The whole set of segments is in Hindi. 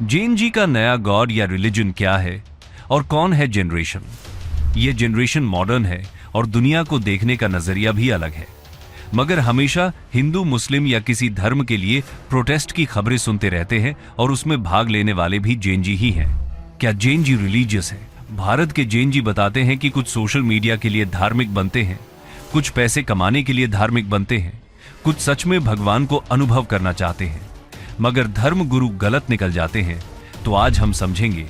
जेन जी का नया गॉड या रिलीजन क्या है और कौन है जनरेशन? ये जनरेशन मॉडर्न है और दुनिया को देखने का नजरिया भी अलग है, मगर हमेशा हिंदू, मुस्लिम या किसी धर्म के लिए प्रोटेस्ट की खबरें सुनते रहते हैं और उसमें भाग लेने वाले भी जैन जी ही हैं। क्या जैन जी रिलीजियस है? भारत के जैन जी बताते हैं कि कुछ सोशल मीडिया के लिए धार्मिक बनते हैं, कुछ पैसे कमाने के लिए धार्मिक बनते हैं, कुछ सच में भगवान को अनुभव करना चाहते हैं, मगर धर्म गुरु गलत निकल जाते हैं। तो आज हम समझेंगे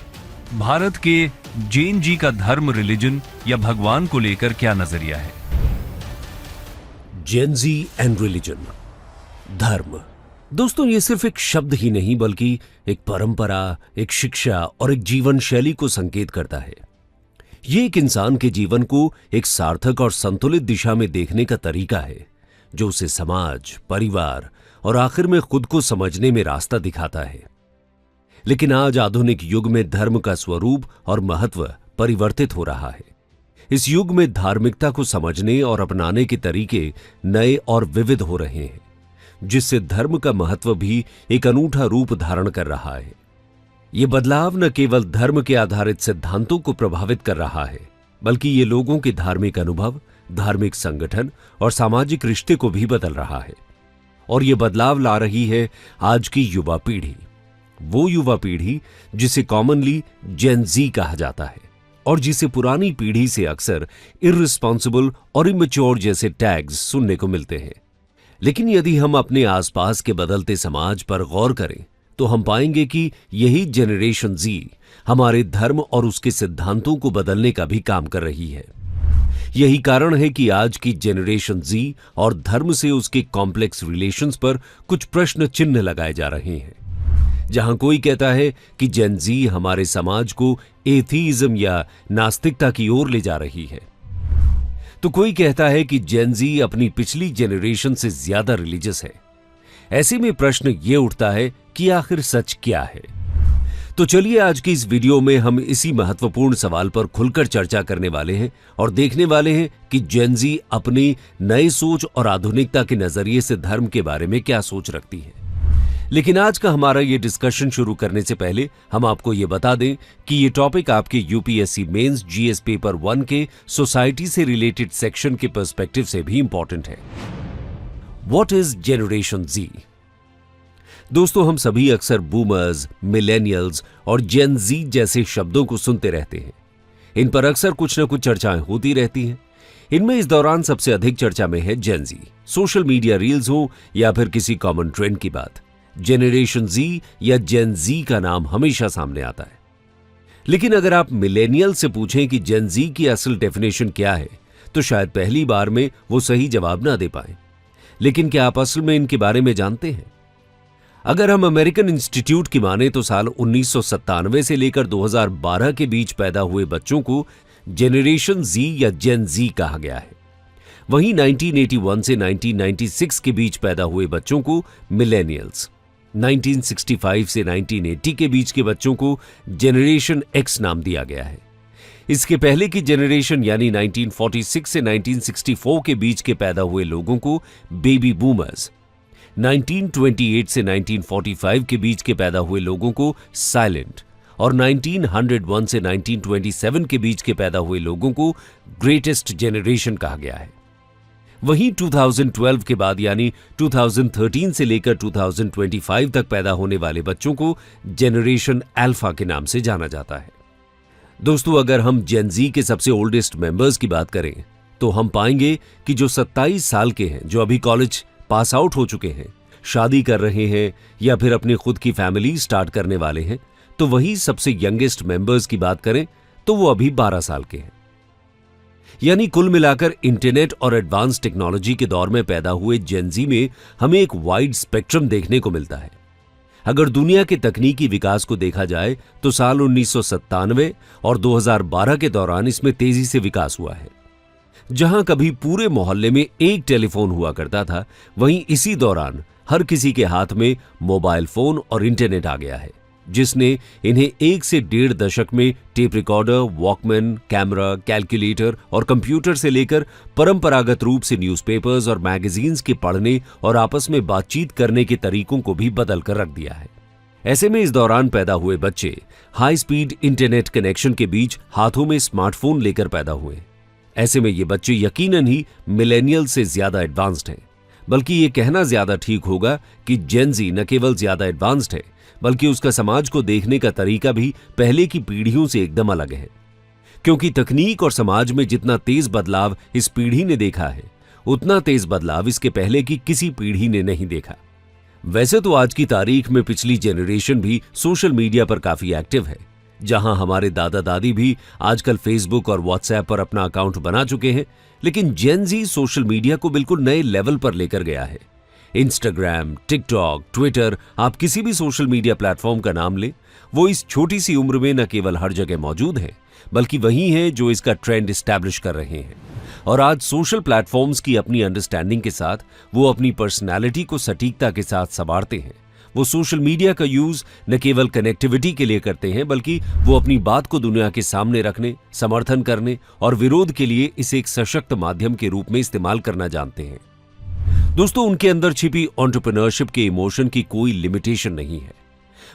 भारत के जैन जी का धर्म, रिलीजन या भगवान को लेकर क्या नजरिया है। जेन जी एंड रिलीजन, धर्म। दोस्तों, ये सिर्फ एक शब्द ही नहीं बल्कि एक परंपरा, एक शिक्षा और एक जीवन शैली को संकेत करता है। ये एक इंसान के जीवन को एक सार्थक और संतुलित दिशा में देखने का तरीका है, जो उसे समाज, परिवार और आखिर में खुद को समझने में रास्ता दिखाता है। लेकिन आज आधुनिक युग में धर्म का स्वरूप और महत्व परिवर्तित हो रहा है। इस युग में धार्मिकता को समझने और अपनाने के तरीके नए और विविध हो रहे हैं, जिससे धर्म का महत्व भी एक अनूठा रूप धारण कर रहा है। ये बदलाव न केवल धर्म के आधारित सिद्धांतों को प्रभावित कर रहा है, बल्कि ये लोगों के धार्मिक अनुभव, धार्मिक संगठन और सामाजिक रिश्ते को भी बदल रहा है। और ये बदलाव ला रही है आज की युवा पीढ़ी, वो युवा पीढ़ी जिसे कॉमनली जेन जी कहा जाता है और जिसे पुरानी पीढ़ी से अक्सर इर्रिस्पॉन्सिबल और इमैच्योर जैसे टैग्स सुनने को मिलते हैं। लेकिन यदि हम अपने आसपास के बदलते समाज पर गौर करें तो हम पाएंगे कि यही जनरेशन जी हमारे धर्म और उसके सिद्धांतों को बदलने का भी काम कर रही है। यही कारण है कि आज की जनरेशन जी और धर्म से उसके कॉम्प्लेक्स रिलेशंस पर कुछ प्रश्न चिन्ह लगाए जा रहे हैं। जहां कोई कहता है कि जेन जी हमारे समाज को एथीइज्म या नास्तिकता की ओर ले जा रही है, तो कोई कहता है कि जेन जी अपनी पिछली जनरेशन से ज्यादा रिलीजियस है। ऐसे में प्रश्न ये उठता है कि आखिर सच क्या है। तो चलिए आज की इस वीडियो में हम इसी महत्वपूर्ण सवाल पर खुलकर चर्चा करने वाले हैं और देखने वाले हैं कि जेन जी अपनी नई सोच और आधुनिकता के नजरिए से धर्म के बारे में क्या सोच रखती है। लेकिन आज का हमारा ये डिस्कशन शुरू करने से पहले हम आपको ये बता दें कि ये टॉपिक आपके यूपीएससी मेंस जीएस पेपर 1 के सोसाइटी से रिलेटेड सेक्शन के पर्सपेक्टिव से भी इंपॉर्टेंट है। व्हाट इज जनरेशन जी? दोस्तों, हम सभी अक्सर बूमर्स, मिलेनियल्स और जेन जी जैसे शब्दों को सुनते रहते हैं। इन पर अक्सर कुछ न कुछ चर्चाएं होती रहती हैं। इनमें इस दौरान सबसे अधिक चर्चा में है जेन जी। सोशल मीडिया रील्स हो या फिर किसी कॉमन ट्रेंड की बात, जनरेशन जी या जेन जी का नाम हमेशा सामने आता है। लेकिन अगर आप मिलेनियल से पूछें कि जेन जी की असल डेफिनेशन क्या है, तो शायद पहली बार में वो सही जवाब ना दे पाए। लेकिन क्या आप असल में इनके बारे में जानते हैं? अगर हम अमेरिकन इंस्टीट्यूट की माने तो साल 1997 से लेकर 2012 के बीच पैदा हुए बच्चों को जनरेशन जी या जेन जी कहा गया है। वहीं 1981 से 1996 के बीच पैदा हुए बच्चों को मिलेनियल्स, 1965 से 1980 के बीच के बच्चों को जनरेशन एक्स नाम दिया गया है। इसके पहले की जनरेशन यानी 1946 से 1964 के बीच के पैदा हुए लोगों को बेबी बूमर्स, 1928 से 1945 के बीच के पैदा हुए लोगों को साइलेंट और 1901 से 1927 के बीच के पैदा हुए लोगों को ग्रेटेस्ट जनरेशन कहा गया है। वहीं 2012 के बाद यानी 2013 से लेकर 2025 तक पैदा होने वाले बच्चों को जनरेशन अल्फा के नाम से जाना जाता है। दोस्तों, अगर हम जेन जी के सबसे ओल्डेस्ट मेंबर्स की बात करें तो हम पाएंगे कि जो 27 साल के हैं, जो अभी कॉलेज पास आउट हो चुके हैं, शादी कर रहे हैं या फिर अपनी खुद की फैमिली स्टार्ट करने वाले हैं, तो वही सबसे यंगेस्ट मेंबर्स की बात करें तो वो अभी 12 साल के हैं। यानी कुल मिलाकर इंटरनेट और एडवांस टेक्नोलॉजी के दौर में पैदा हुए जेन जी में हमें एक वाइड स्पेक्ट्रम देखने को मिलता है। अगर दुनिया के तकनीकी विकास को देखा जाए तो साल 1997 और 2012 के दौरान इसमें तेजी से विकास हुआ है। जहां कभी पूरे मोहल्ले में एक टेलीफोन हुआ करता था, वहीं इसी दौरान हर किसी के हाथ में मोबाइल फोन और इंटरनेट आ गया है, जिसने इन्हें 1 से 1.5 दशक में tape recorder, Walkman, camera, calculator और कंप्यूटर से लेकर परंपरागत रूप से न्यूज़पेपर्स और मैगजीन्स के पढ़ने और आपस में बातचीत करने के तरीकों को भी बदल कर रख दिया है। ऐसे में इस दौरान पैदा हुए बच्चे हाई स्पीड इंटरनेट कनेक्शन के बीच हाथों में स्मार्टफोन लेकर पैदा हुए। ऐसे में ये बच्चे यकीनन ही मिलेनियल से ज्यादा एडवांस्ड हैं, बल्कि ये कहना ज्यादा ठीक होगा कि जेन ज़ी न केवल ज्यादा एडवांस्ड है, बल्कि उसका समाज को देखने का तरीका भी पहले की पीढ़ियों से एकदम अलग है। क्योंकि तकनीक और समाज में जितना तेज बदलाव इस पीढ़ी ने देखा है, उतना तेज बदलाव इसके पहले की किसी पीढ़ी ने नहीं देखा। वैसे तो आज की तारीख में पिछली जेनरेशन भी सोशल मीडिया पर काफी एक्टिव है। जहां हमारे दादा दादी भी आजकल फेसबुक और व्हाट्सएप पर अपना अकाउंट बना चुके हैं, लेकिन जेन ज़ी सोशल मीडिया को बिल्कुल नए लेवल पर लेकर गया है। इंस्टाग्राम, टिकटॉक, ट्विटर, आप किसी भी सोशल मीडिया प्लेटफॉर्म का नाम लें, वो इस छोटी सी उम्र में न केवल हर जगह मौजूद है, बल्कि वही हैं जो इसका ट्रेंड एस्टैब्लिश कर रहे हैं। और आज सोशल प्लेटफॉर्म्स की अपनी अंडरस्टैंडिंग के साथ वो अपनी पर्सनैलिटी को सटीकता के साथ संवारते हैं। वो सोशल मीडिया का यूज न केवल कनेक्टिविटी के लिए करते हैं, बल्कि वो अपनी बात को दुनिया के सामने रखने, समर्थन करने और विरोध के लिए इसे एक सशक्त माध्यम के रूप में इस्तेमाल करना जानते हैं। दोस्तों, उनके अंदर छिपी एंटरप्रेन्योरशिप के इमोशन की कोई लिमिटेशन नहीं है।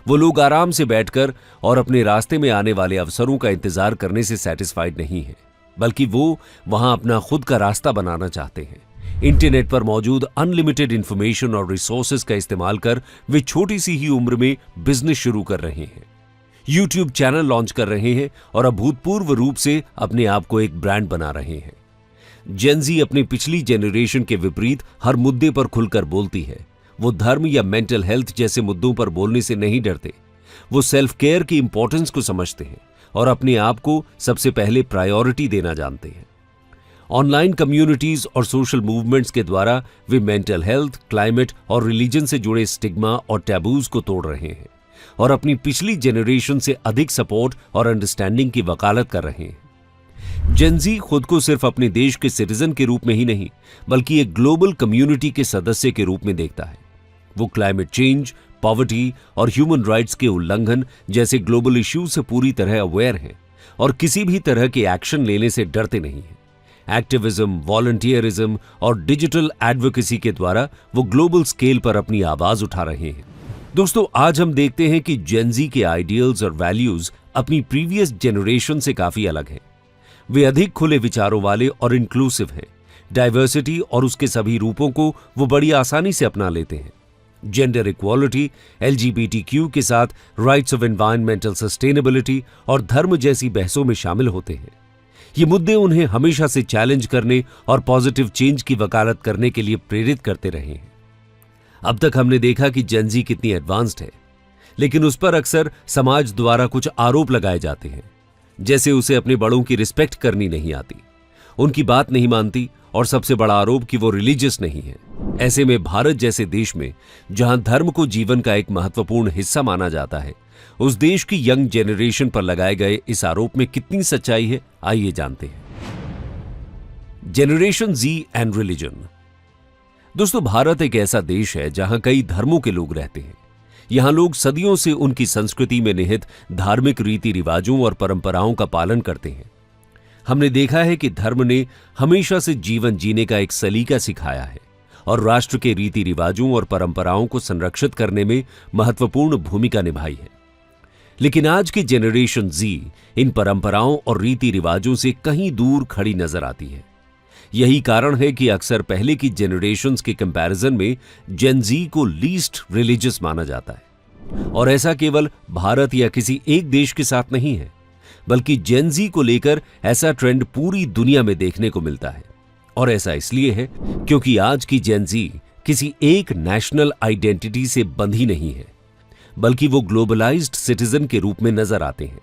वो लोग आराम से बैठकर और अपने रास्ते में आने वाले अवसरों का इंतजार करने से सेटिस्फाइड नहीं है, बल्कि वो वहां अपना खुद का रास्ता बनाना चाहते हैं। इंटरनेट पर मौजूद अनलिमिटेड इंफॉर्मेशन और रिसोर्सेज का इस्तेमाल कर वे छोटी सी ही उम्र में बिजनेस शुरू कर रहे हैं, यूट्यूब चैनल लॉन्च कर रहे हैं और अभूतपूर्व रूप से अपने आप को एक ब्रांड बना रहे हैं। जेन ज़ी अपनी पिछली जेनरेशन के विपरीत हर मुद्दे पर खुलकर बोलती है। वो धर्म या मेंटल हेल्थ जैसे मुद्दों पर बोलने से नहीं डरते। वो सेल्फ केयर की इंपॉर्टेंस को समझते हैं और अपने आप को सबसे पहले प्रायोरिटी देना जानते हैं। ऑनलाइन कम्युनिटीज और सोशल मूवमेंट्स के द्वारा वे मेंटल हेल्थ, क्लाइमेट और रिलीजन से जुड़े स्टिग्मा और टैबूज को तोड़ रहे हैं और अपनी पिछली जेनरेशन से अधिक सपोर्ट और अंडरस्टैंडिंग की वकालत कर रहे हैं। जेन ज़ी खुद को सिर्फ अपने देश के सिटीजन के रूप में ही नहीं, बल्कि एक ग्लोबल कम्युनिटी के सदस्य के रूप में देखता है। वो क्लाइमेट चेंज, पॉवर्टी और ह्यूमन राइट्स के उल्लंघन जैसे ग्लोबल इश्यूज से पूरी तरह अवेयर हैं और किसी भी तरह के एक्शन लेने से डरते नहीं हैं। एक्टिविज्म, वॉलंटियरिज्म और डिजिटल एडवोकेसी के द्वारा वो ग्लोबल स्केल पर अपनी आवाज उठा रहे हैं। दोस्तों, आज हम देखते हैं कि जेन ज़ी के आइडियल्स और वैल्यूज अपनी प्रीवियस जेनरेशन से काफी अलग हैं। वे अधिक खुले विचारों वाले और इंक्लूसिव हैं। डाइवर्सिटी और उसके सभी रूपों को वो बड़ी आसानी से अपना लेते हैं। जेंडर इक्वालिटी, LGBTQ के साथ राइट्स ऑफ एनवायरमेंटल सस्टेनेबिलिटी और धर्म जैसी बहसों में शामिल होते हैं। ये मुद्दे उन्हें हमेशा से चैलेंज करने और पॉजिटिव चेंज की वकालत करने के लिए प्रेरित करते रहे हैं। अब तक हमने देखा कि जेन ज़ी कितनी एडवांस्ड है, लेकिन उस पर अक्सर समाज द्वारा कुछ आरोप लगाए जाते हैं, जैसे उसे अपने बड़ों की रिस्पेक्ट करनी नहीं आती, उनकी बात नहीं मानती और सबसे बड़ा आरोप कि वो रिलीजियस नहीं है। ऐसे में भारत जैसे देश में, जहां धर्म को जीवन का एक महत्वपूर्ण हिस्सा माना जाता है, उस देश की यंग जेनरेशन पर लगाए गए इस आरोप में कितनी सच्चाई है, आइए जानते हैं। Generation Z and religion. दोस्तों, भारत एक ऐसा देश है जहां कई धर्मों के लोग रहते हैं। यहां लोग सदियों से उनकी संस्कृति में निहित धार्मिक रीति रिवाजों और परंपराओं का पालन करते हैं। हमने देखा है कि धर्म ने हमेशा से जीवन जीने का एक सलीका सिखाया है और राष्ट्र के रीति रिवाजों और परंपराओं को संरक्षित करने में महत्वपूर्ण भूमिका निभाई है। लेकिन आज की जेनरेशन ज़ी इन परंपराओं और रीति रिवाजों से कहीं दूर खड़ी नजर आती है। यही कारण है कि अक्सर पहले की जेनरेशंस के कंपैरिजन में जेन ज़ी को लीस्ट रिलीजियस माना जाता है। और ऐसा केवल भारत या किसी एक देश के साथ नहीं है, बल्कि जेन ज़ी को लेकर ऐसा ट्रेंड पूरी दुनिया में देखने को मिलता है। और ऐसा इसलिए है क्योंकि आज की जेन ज़ी किसी एक नेशनल आइडेंटिटी से बंधी नहीं है, बल्कि वो ग्लोबलाइज्ड सिटीजन के रूप में नजर आते हैं।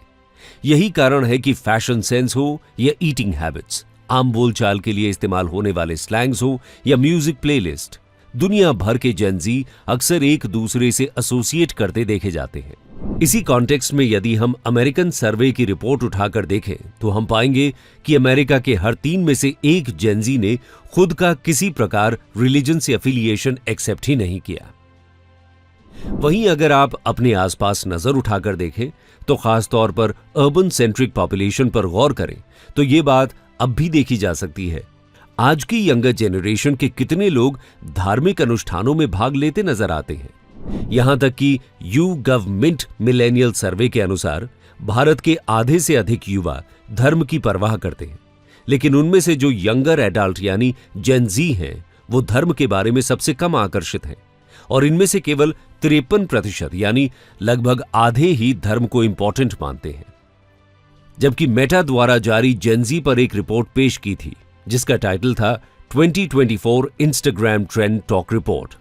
यही कारण है कि फैशन सेंस हो या ईटिंग हैबिट्स, आम बोलचाल के लिए इस्तेमाल होने वाले स्लैंग्स हो या म्यूजिक प्लेलिस्ट, दुनिया भर के जेन ज़ी अक्सर एक दूसरे से एसोसिएट करते देखे जाते हैं। इसी कॉन्टेक्स्ट में यदि हम अमेरिकन सर्वे की रिपोर्ट उठाकर देखें तो हम पाएंगे कि अमेरिका के हर 3 में से 1 जेन ज़ी ने खुद का किसी प्रकार रिलीजन से एफिलिएशन एक्सेप्ट ही नहीं किया। वहीं अगर आप अपने आसपास नजर उठाकर देखें तो खास तौर पर अर्बन सेंट्रिक पॉपुलेशन पर गौर करें तो ये बात अब भी देखी जा सकती है। आज की यंगर जेनरेशन के कितने लोग धार्मिक अनुष्ठानों में भाग लेते नजर आते हैं, यहां तक कि YouGov Mint मिलेनियल सर्वे के अनुसार भारत के आधे से अधिक युवा धर्म की परवाह करते हैं, लेकिन उनमें से जो यंगर एडल्ट यानी जेन जी हैं, वो धर्म के बारे में सबसे कम आकर्षित हैं और इनमें से केवल 53% यानी लगभग आधे ही धर्म को इंपॉर्टेंट मानते हैं। जबकि मेटा द्वारा जारी जेनजी पर एक रिपोर्ट पेश की थी जिसका टाइटल था 2024 Instagram trend talk report.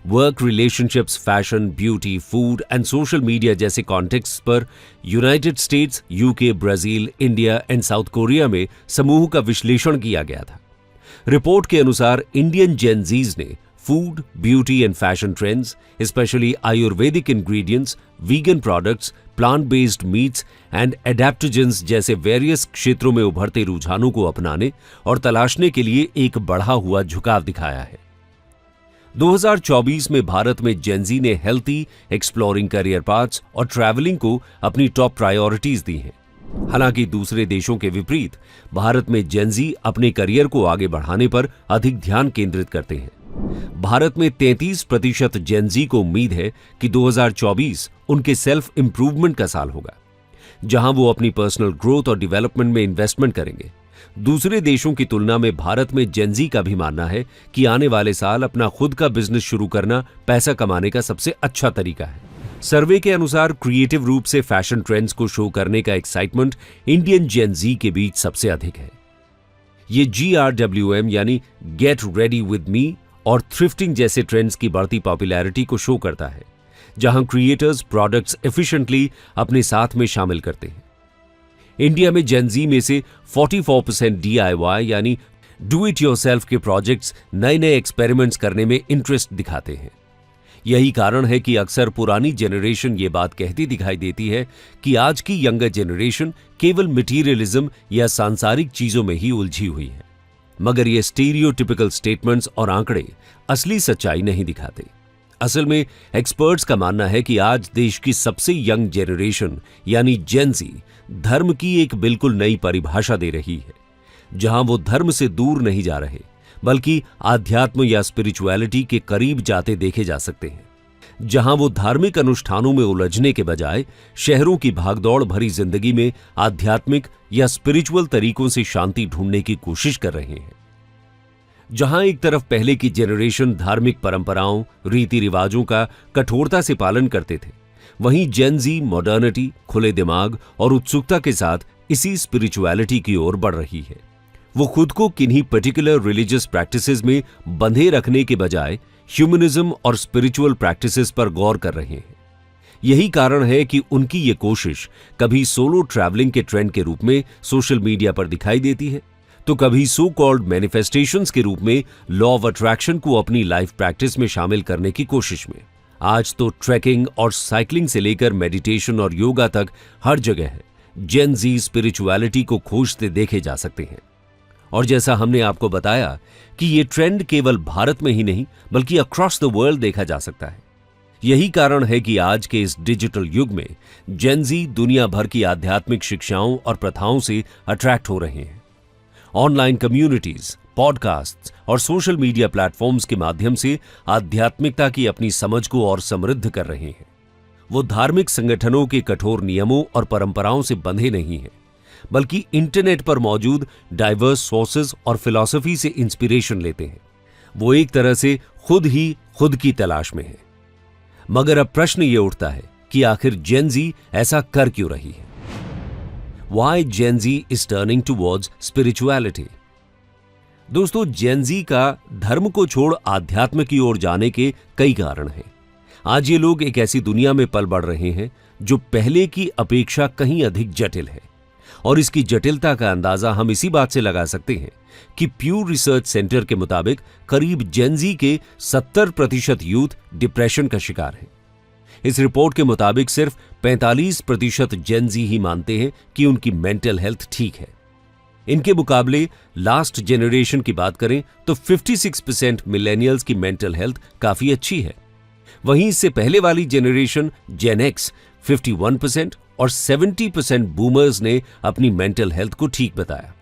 Work, relationships, fashion, beauty, food and social media जैसे कॉन्टेक्स्ट पर United states, UK, Brazil, India and south Korea में समूह का विश्लेषण किया गया था। रिपोर्ट के अनुसार इंडियन जेनजीज ने food, beauty and fashion trends, specially Ayurvedic ingredients, vegan products, plant based meats and adaptogens जैसे वेरियस क्षेत्रों में उभरते रुझानों को अपनाने और तलाशने के लिए एक बढ़ा हुआ झुकाव दिखाया है। 2024 में भारत में जेनजी ने हेल्थी, एक्सप्लोरिंग करियर पाथ्स और ट्रैवलिंग को अपनी टॉप प्रायोरिटीज दी हैं। हालांकि दूसरे देशों के विपरीत भारत में जेनजी अपने करियर को आगे बढ़ाने पर अधिक ध्यान केंद्रित करते हैं। भारत में 33% जेनजी को उम्मीद है कि 2024 उनके सेल्फ इंप्रूवमेंट का साल होगा, जहां वो अपनी पर्सनल ग्रोथ और डेवलपमेंट में इन्वेस्टमेंट करेंगे। दूसरे देशों की तुलना में भारत में जेनजी का भी मानना है कि आने वाले साल अपना खुद का बिजनेस शुरू करना पैसा कमाने का सबसे अच्छा तरीका है। सर्वे के अनुसार क्रिएटिव रूप से फैशन ट्रेंड्स को शो करने का एक्साइटमेंट इंडियन जेनजी के बीच सबसे अधिक है। ये GRWM यानी गेट रेडी विद मी और थ्रिफ्टिंग जैसे ट्रेंड्स की बढ़ती पॉपुलैरिटी को शो करता है, जहां क्रिएटर्स प्रोडक्ट्स एफिशिएंटली अपने साथ में शामिल करते हैं। इंडिया में जेनजी में से 44% DIY यानी डू इट योरसेल्फ के प्रोजेक्ट्स नए नए एक्सपेरिमेंट्स करने में इंटरेस्ट दिखाते हैं। यही कारण है कि अक्सर पुरानी जनरेशन ये बात कहती दिखाई देती है कि आज की यंगर जनरेशन केवल मटीरियलिज्म या सांसारिक चीजों में ही उलझी हुई है। मगर ये स्टीरियोटिपिकल स्टेटमेंट्स और आंकड़े असली सच्चाई नहीं दिखाते। असल में एक्सपर्ट्स का मानना है कि आज देश की सबसे यंग जनरेशन यानी जेनजी धर्म की एक बिल्कुल नई परिभाषा दे रही है, जहां वो धर्म से दूर नहीं जा रहे बल्कि आध्यात्म या स्पिरिचुअलिटी के करीब जाते देखे जा सकते हैं, जहां वो धार्मिक अनुष्ठानों में उलझने के बजाय शहरों की भागदौड़ भरी जिंदगी में आध्यात्मिक या स्पिरिचुअल तरीकों से शांति ढूंढने की कोशिश कर रहे हैं। जहां एक तरफ पहले की जनरेशन धार्मिक परंपराओं, रीति रिवाजों का कठोरता से पालन करते थे, वहीं जेनजी मॉडर्निटी, खुले दिमाग और उत्सुकता के साथ इसी स्पिरिचुअलिटी की ओर बढ़ रही है। वो खुद को किन्हीं पर्टिकुलर रिलीजियस प्रैक्टिसेस में बंधे रखने के बजाय ह्यूमनिज्म और स्पिरिचुअल प्रैक्टिसेस पर गौर कर रहे हैं। यही कारण है कि उनकी ये कोशिश कभी सोलो ट्रैवलिंग के ट्रेंड के रूप में सोशल मीडिया पर दिखाई देती है, तो कभी सो कॉल्ड मैनिफेस्टेशंस के रूप में लॉ ऑफ अट्रैक्शन को अपनी लाइफ प्रैक्टिस में शामिल करने की कोशिश में। आज तो ट्रैकिंग और साइकिलिंग से लेकर मेडिटेशन और योगा तक हर जगह है जेन जी स्पिरिचुअलिटी को खोजते देखे जा सकते हैं। और जैसा हमने आपको बताया कि ये ट्रेंड केवल भारत में ही नहीं बल्कि अक्रॉस द वर्ल्ड देखा जा सकता है। यही कारण है कि आज के इस डिजिटल युग में जेन जी दुनिया भर की आध्यात्मिक शिक्षाओं और प्रथाओं से अट्रैक्ट हो रहे हैं। ऑनलाइन कम्युनिटीज, पॉडकास्ट और सोशल मीडिया प्लेटफॉर्म्स के माध्यम से आध्यात्मिकता की अपनी समझ को और समृद्ध कर रहे हैं। वो धार्मिक संगठनों के कठोर नियमों और परंपराओं से बंधे नहीं हैं, बल्कि इंटरनेट पर मौजूद डाइवर्स सोर्सेज और फिलॉसफी से इंस्पिरेशन लेते हैं। वो एक तरह से खुद ही खुद की तलाश में है। मगर अब प्रश्न ये उठता है कि आखिर जेन जी ऐसा कर क्यों रही है? Why Gen Z is turning towards spirituality? दोस्तों, जेन जी का धर्म को छोड़ आध्यात्म की ओर जाने के कई कारण हैं। आज ये लोग एक ऐसी दुनिया में पल बढ़ रहे हैं जो पहले की अपेक्षा कहीं अधिक जटिल है, और इसकी जटिलता का अंदाजा हम इसी बात से लगा सकते हैं कि प्यू रिसर्च सेंटर के मुताबिक करीब जेन जी के 70% यूथ डिप्रेशन का शिकार है। इस रिपोर्ट के मुताबिक सिर्फ 45% जेन जी ही मानते हैं कि उनकी मेंटल हेल्थ ठीक है। इनके मुकाबले लास्ट जनरेशन की बात करें तो 56% मिलेनियल्स की मेंटल हेल्थ काफी अच्छी है। वहीं इससे पहले वाली जनरेशन जेन एक्स 51% और 70% बूमर्स ने अपनी मेंटल हेल्थ को ठीक बताया।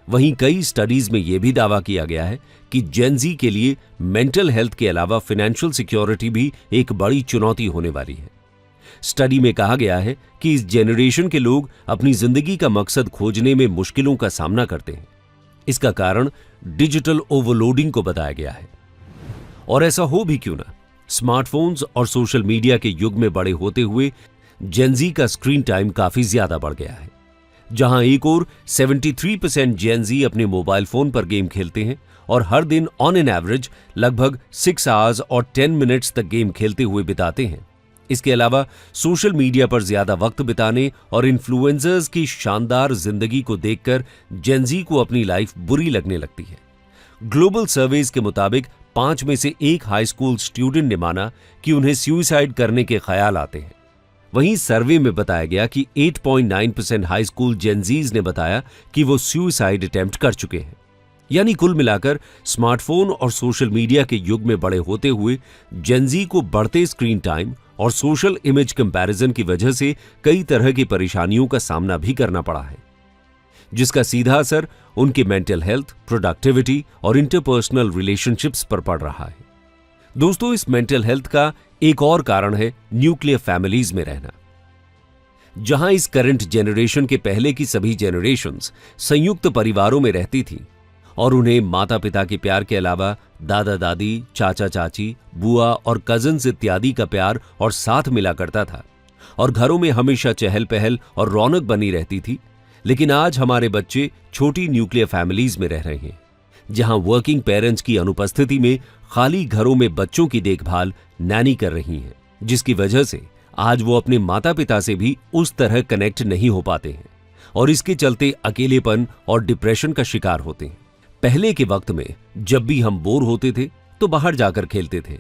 वहीं कई स्टडीज में यह भी दावा किया गया है कि जेन ज़ी के लिए मेंटल हेल्थ के अलावा फाइनेंशियल सिक्योरिटी भी एक बड़ी चुनौती होने वाली है। स्टडी में कहा गया है कि इस जेनरेशन के लोग अपनी जिंदगी का मकसद खोजने में मुश्किलों का सामना करते हैं। इसका कारण डिजिटल ओवरलोडिंग को बताया गया है। और ऐसा हो भी क्यों ना, स्मार्टफोन्स और सोशल मीडिया के युग में बड़े होते हुए जेन ज़ी का स्क्रीन टाइम काफी ज्यादा बढ़ गया है। जहां एक और 73% जेन ज़ी अपने मोबाइल फोन पर गेम खेलते हैं और हर दिन ऑन एन एवरेज लगभग 6 आवर्स और 10 मिनट्स तक गेम खेलते हुए बिताते हैं। इसके अलावा सोशल मीडिया पर ज्यादा वक्त बिताने और इन्फ्लुएंसर्स की शानदार जिंदगी को देखकर जेन ज़ी को अपनी लाइफ बुरी लगने लगती है। ग्लोबल सर्वेज के मुताबिक 5 में से 1 हाई स्कूल स्टूडेंट ने माना कि उन्हें सुसाइड करने के ख्याल आते हैं। वहीं सर्वे में बताया गया कि 8.9% हाई स्कूल जेन ज़ीज ने बताया कि वो सुसाइड अटेम्प्ट कर चुके हैं। यानी कुल मिलाकर स्मार्टफोन और सोशल मीडिया के युग में बड़े होते हुए जेन ज़ी को बढ़ते स्क्रीन टाइम और सोशल इमेज कंपैरिजन की वजह से कई तरह की परेशानियों का सामना भी करना पड़ा है, जिसका सीधा असर उनके मेंटल हेल्थ, प्रोडक्टिविटी और इंटरपर्सनल रिलेशनशिप्स पर पड़ रहा है। दोस्तों, इस मेंटल हेल्थ का एक और कारण है न्यूक्लियर फैमिलीज में रहना। जहां इस करंट जेनरेशन के पहले की सभी जेनरेशंस संयुक्त परिवारों में रहती थी और उन्हें माता पिता के प्यार के अलावा दादा दादी, चाचा चाची, बुआ और कजिन्स इत्यादि का प्यार और साथ मिला करता था और घरों में हमेशा चहल पहल और रौनक बनी रहती थी। लेकिन आज हमारे बच्चे छोटी न्यूक्लियर फैमिलीज में रह रहे हैं, जहां वर्किंग पेरेंट्स की अनुपस्थिति में खाली घरों में बच्चों की देखभाल नैनी कर रही हैं, जिसकी वजह से आज वो अपने माता पिता से भी उस तरह कनेक्ट नहीं हो पाते हैं और इसके चलते अकेलेपन और डिप्रेशन का शिकार होते हैं। पहले के वक्त में जब भी हम बोर होते थे तो बाहर जाकर खेलते थे,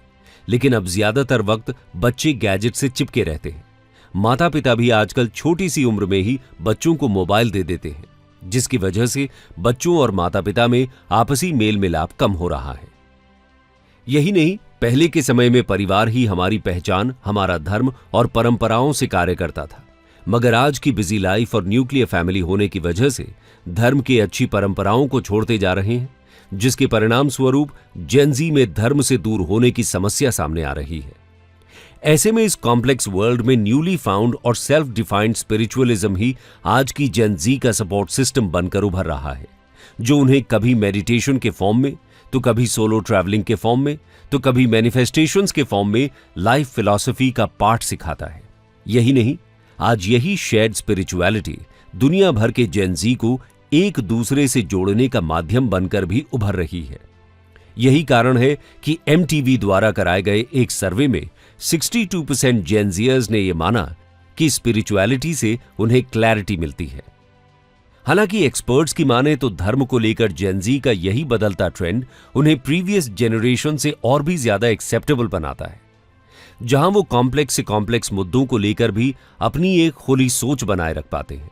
लेकिन अब ज्यादातर वक्त बच्चे गैजेट से चिपके रहते हैं। माता पिता भी आजकल छोटी सी उम्र में ही बच्चों को मोबाइल दे देते हैं, जिसकी वजह से बच्चों और माता पिता में आपसी मेल मिलाप कम हो रहा है। यही नहीं, पहले के समय में परिवार ही हमारी पहचान, हमारा धर्म और परंपराओं से कार्य करता था, मगर आज की बिजी लाइफ और न्यूक्लियर फैमिली होने की वजह से धर्म की अच्छी परंपराओं को छोड़ते जा रहे हैं, जिसके परिणाम स्वरूप जेन ज़ी में धर्म से दूर होने की समस्या सामने आ रही है। ऐसे में इस कॉम्प्लेक्स वर्ल्ड में न्यूली फाउंड और सेल्फ डिफाइंड स्पिरिचुअलिज्म ही आज की जेन ज़ी का सपोर्ट सिस्टम बनकर उभर रहा है, जो उन्हें कभी मेडिटेशन के फॉर्म में, तो कभी सोलो ट्रैवलिंग के फॉर्म में, तो कभी मैनिफेस्टेशंस के फॉर्म में लाइफ फिलॉसफी का पाठ सिखाता है। यही नहीं, आज यही शेयर्ड स्पिरिचुअलिटी दुनिया भर के जेन ज़ी को एक दूसरे से जोड़ने का माध्यम बनकर भी उभर रही है। यही कारण है कि MTV द्वारा कराए गए एक सर्वे में 62% जेन ज़ीयर्स ने यह माना कि स्पिरिचुअलिटी से उन्हें क्लैरिटी मिलती है। हालांकि एक्सपर्ट्स की माने तो धर्म को लेकर जेन ज़ी का यही बदलता ट्रेंड उन्हें प्रीवियस जेनरेशन से और भी ज्यादा एक्सेप्टेबल बनाता है, जहां वो कॉम्प्लेक्स से कॉम्प्लेक्स मुद्दों को लेकर भी अपनी एक खुली सोच बनाए रख पाते हैं।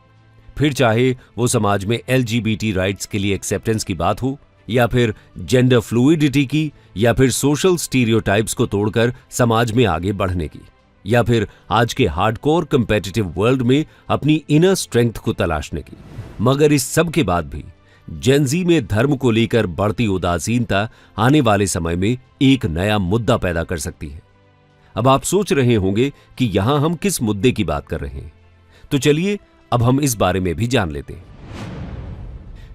फिर चाहे वो समाज में LGBT राइट्स के लिए एक्सेप्टेंस की बात हो, या फिर जेंडर फ्लूइडिटी की, या फिर सोशल स्टीरियोटाइप्स को तोड़कर समाज में आगे बढ़ने की, या फिर आज के हार्डकोर कंपेटिटिव वर्ल्ड में अपनी इनर स्ट्रेंथ को तलाशने की। मगर इस सब के बाद भी जेन ज़ी में धर्म को लेकर बढ़ती उदासीनता आने वाले समय में एक नया मुद्दा पैदा कर सकती है। अब आप सोच रहे होंगे कि यहां हम किस मुद्दे की बात कर रहे हैं, तो चलिए अब हम इस बारे में भी जान लेते हैं।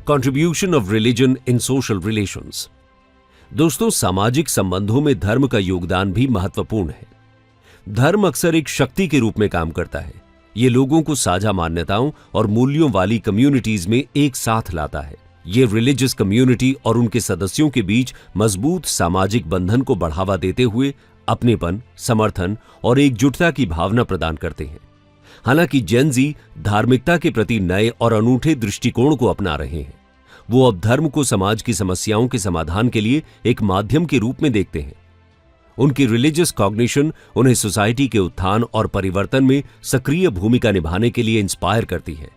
Contribution of religion in social relations. दोस्तों, सामाजिक संबंधों में धर्म का योगदान भी महत्वपूर्ण है। धर्म अक्सर एक शक्ति के रूप में काम करता है। ये लोगों को साझा मान्यताओं और मूल्यों वाली कम्युनिटीज में एक साथ लाता है। ये रिलीजियस कम्युनिटी और उनके सदस्यों के बीच मजबूत सामाजिक बंधन को बढ़ावा देते हुए अपनेपन, समर्थन और एकजुटता की भावना प्रदान करते हैं। हालांकि जेन ज़ी धार्मिकता के प्रति नए और अनूठे दृष्टिकोण को अपना रहे हैं। वो अब धर्म को समाज की समस्याओं के समाधान के लिए एक माध्यम के रूप में देखते हैं। उनकी रिलीजियस कॉग्निशन उन्हें सोसाइटी के उत्थान और परिवर्तन में सक्रिय भूमिका निभाने के लिए इंस्पायर करती है।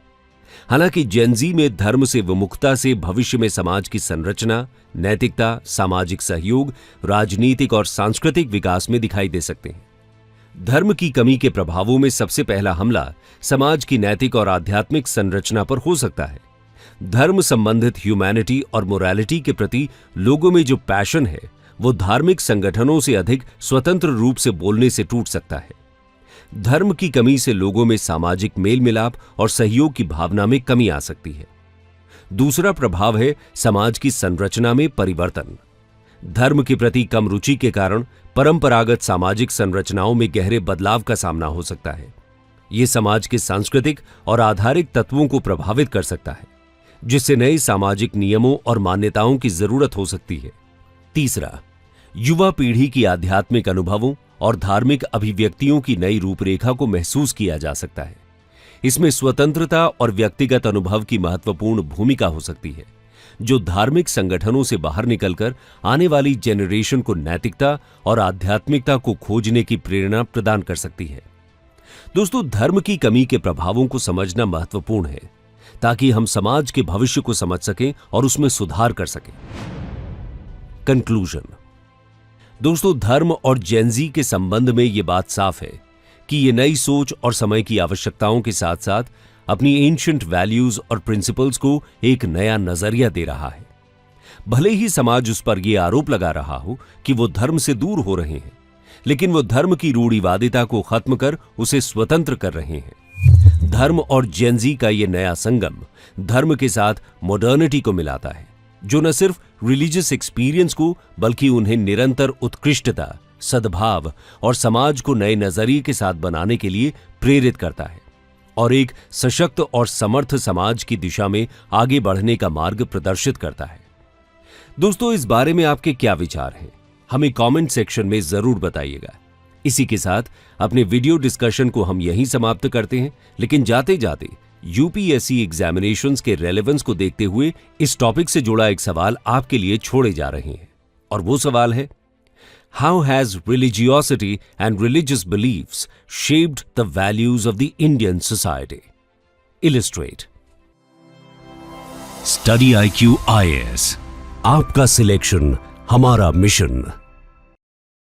हालांकि जेन ज़ी में धर्म से विमुखता से भविष्य में समाज की संरचना, नैतिकता, सामाजिक सहयोग, राजनीतिक और सांस्कृतिक विकास में दिखाई दे सकते हैं। धर्म की कमी के प्रभावों में सबसे पहला हमला समाज की नैतिक और आध्यात्मिक संरचना पर हो सकता है। धर्म संबंधित ह्यूमैनिटी और मोरालिटी के प्रति लोगों में जो पैशन है वो धार्मिक संगठनों से अधिक स्वतंत्र रूप से बोलने से टूट सकता है। धर्म की कमी से लोगों में सामाजिक मेल मिलाप और सहयोग की भावना में कमी आ सकती है। दूसरा प्रभाव है समाज की संरचना में परिवर्तन। धर्म के प्रति कम रुचि के कारण परंपरागत सामाजिक संरचनाओं में गहरे बदलाव का सामना हो सकता है। यह समाज के सांस्कृतिक और आधारिक तत्वों को प्रभावित कर सकता है, जिससे नए सामाजिक नियमों और मान्यताओं की जरूरत हो सकती है। तीसरा, युवा पीढ़ी की आध्यात्मिक अनुभवों और धार्मिक अभिव्यक्तियों की नई रूपरेखा को महसूस किया जा सकता है। इसमें स्वतंत्रता और व्यक्तिगत अनुभव की महत्वपूर्ण भूमिका हो सकती है, जो धार्मिक संगठनों से बाहर निकलकर आने वाली जेनरेशन को नैतिकता और आध्यात्मिकता को खोजने की प्रेरणा प्रदान कर सकती है। दोस्तों, धर्म की कमी के प्रभावों को समझना महत्वपूर्ण है ताकि हम समाज के भविष्य को समझ सकें और उसमें सुधार कर सकें। कंक्लूजन। दोस्तों, धर्म और जेनजी के संबंध में यह बात साफ है कि यह नई सोच और समय की आवश्यकताओं के साथ साथ अपनी एंशिएंट वैल्यूज और प्रिंसिपल्स को एक नया नजरिया दे रहा है। भले ही समाज उस पर यह आरोप लगा रहा हो कि वो धर्म से दूर हो रहे हैं, लेकिन वो धर्म की रूढ़िवादिता को खत्म कर उसे स्वतंत्र कर रहे हैं। धर्म और जेनजी का यह नया संगम धर्म के साथ मॉडर्निटी को मिलाता है, जो न सिर्फ रिलीजियस एक्सपीरियंस को बल्कि उन्हें निरंतर उत्कृष्टता, सद्भाव और समाज को नए नजरिए के साथ बनाने के लिए प्रेरित करता है और एक सशक्त और समर्थ समाज की दिशा में आगे बढ़ने का मार्ग प्रदर्शित करता है। दोस्तों, इस बारे में आपके क्या विचार हैं? हमें कमेंट सेक्शन में जरूर बताइएगा। इसी के साथ अपने वीडियो डिस्कशन को हम यहीं समाप्त करते हैं, लेकिन जाते जाते यूपीएससी एग्जामिनेशंस के रेलेवेंस को देखते हुए इस टॉपिक से जुड़ा एक सवाल आपके लिए छोड़े जा रहे हैं, और वो सवाल है, how has religiosity and religious beliefs shaped the values of the Indian society? Illustrate. Study IQ IAS, आपका सिलेक्शन हमारा मिशन।